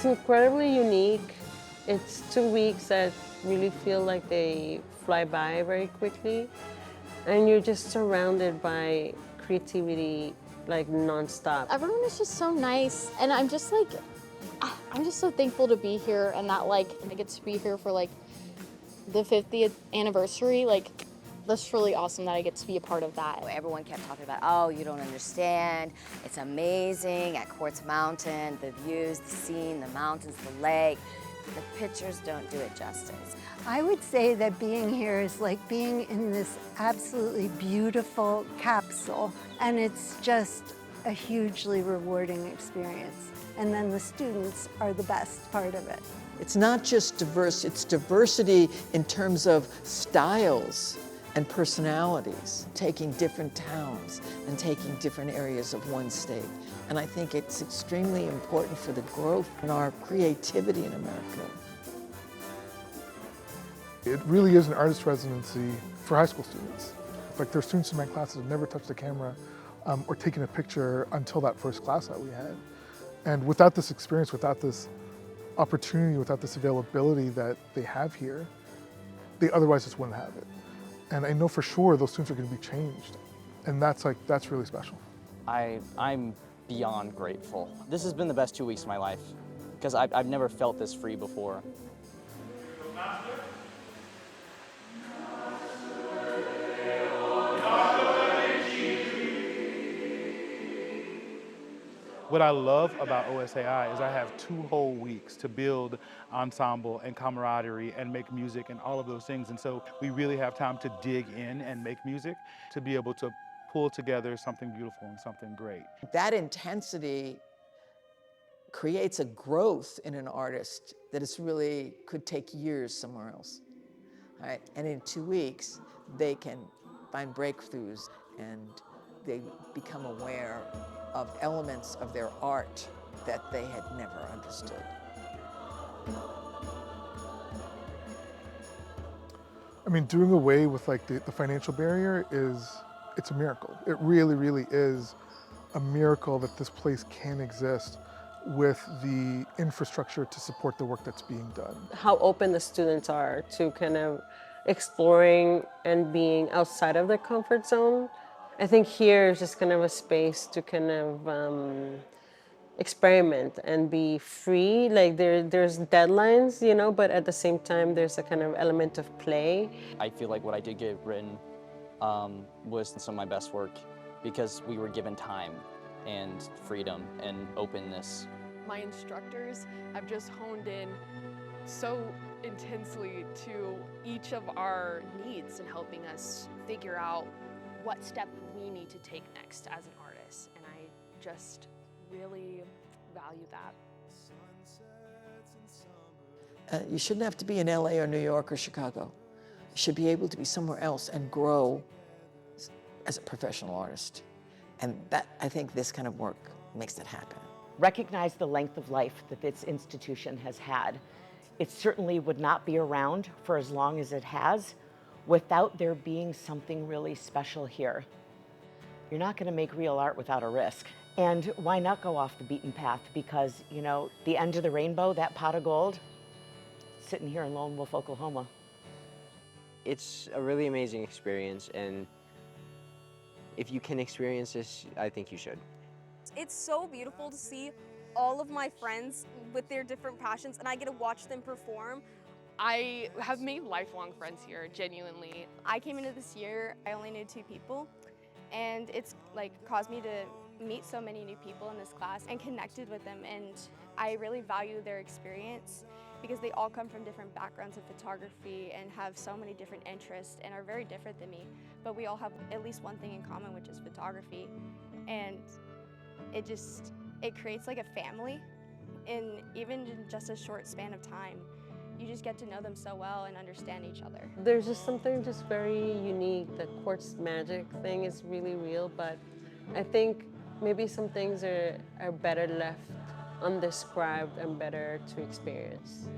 It's incredibly unique. It's 2 weeks that really feel like they fly by very quickly. And you're just surrounded by creativity like nonstop. Everyone is just so nice, and I'm just so thankful to be here, and that like I get to be here for like the 50th anniversary. Like, that's really awesome that I get to be a part of that. Everyone kept talking about, oh, you don't understand. It's amazing at Quartz Mountain, the views, the scene, the mountains, the lake. The pictures don't do it justice. I would say that being here is like being in this absolutely beautiful capsule, and it's just a hugely rewarding experience. And then the students are the best part of it. It's not just diverse, it's diversity in terms of styles and personalities, taking different towns and taking different areas of one state. And I think it's extremely important for the growth in our creativity in America. It really is an artist residency for high school students. Like, there are students in my class that have never touched a camera or taken a picture until that first class that we had. And without this experience, without this opportunity, without this availability that they have here, they otherwise just wouldn't have it. And I know for sure those students are going to be changed. And that's really special. I'm beyond grateful. This has been the best 2 weeks of my life because I've never felt this free before. What I love about OSAI is I have 2 whole weeks to build ensemble and camaraderie and make music and all of those things. And so we really have time to dig in and make music to be able to pull together something beautiful and something great. That intensity creates a growth in an artist that is really could take years somewhere else. All right? And in 2 weeks, they can find breakthroughs and they become aware of elements of their art that they had never understood. I mean, doing away with like the financial barrier it's a miracle. It really, really is a miracle that this place can exist with the infrastructure to support the work that's being done. How open the students are to kind of exploring and being outside of their comfort zone. I think here is just kind of a space to kind of experiment and be free. Like there's deadlines, you know, but at the same time, there's a kind of element of play. I feel like what I did get written was some of my best work because we were given time and freedom and openness. My instructors have just honed in so intensely to each of our needs and helping us figure out what step we need to take next as an artist, and I just really value that. You shouldn't have to be in LA or New York or Chicago. You should be able to be somewhere else and grow as a professional artist. And that, I think this kind of work makes that happen. Recognize the length of life that this institution has had. It certainly would not be around for as long as it has without there being something really special here. You're not going to make real art without a risk. And why not go off the beaten path? Because, you know, the end of the rainbow, that pot of gold, sitting here in Lone Wolf, Oklahoma. It's a really amazing experience, and if you can experience this, I think you should. It's so beautiful to see all of my friends with their different passions, and I get to watch them perform. I have made lifelong friends here, genuinely. I came into this year, I only knew 2 people, and it's like caused me to meet so many new people in this class and connected with them, and I really value their experience because they all come from different backgrounds of photography and have so many different interests and are very different than me, but we all have at least one thing in common, which is photography, and it creates like a family, and even in just a short span of time. You just get to know them so well and understand each other. There's just something just very unique. The quartz magic thing is really real, but I think maybe some things are better left undescribed and better to experience.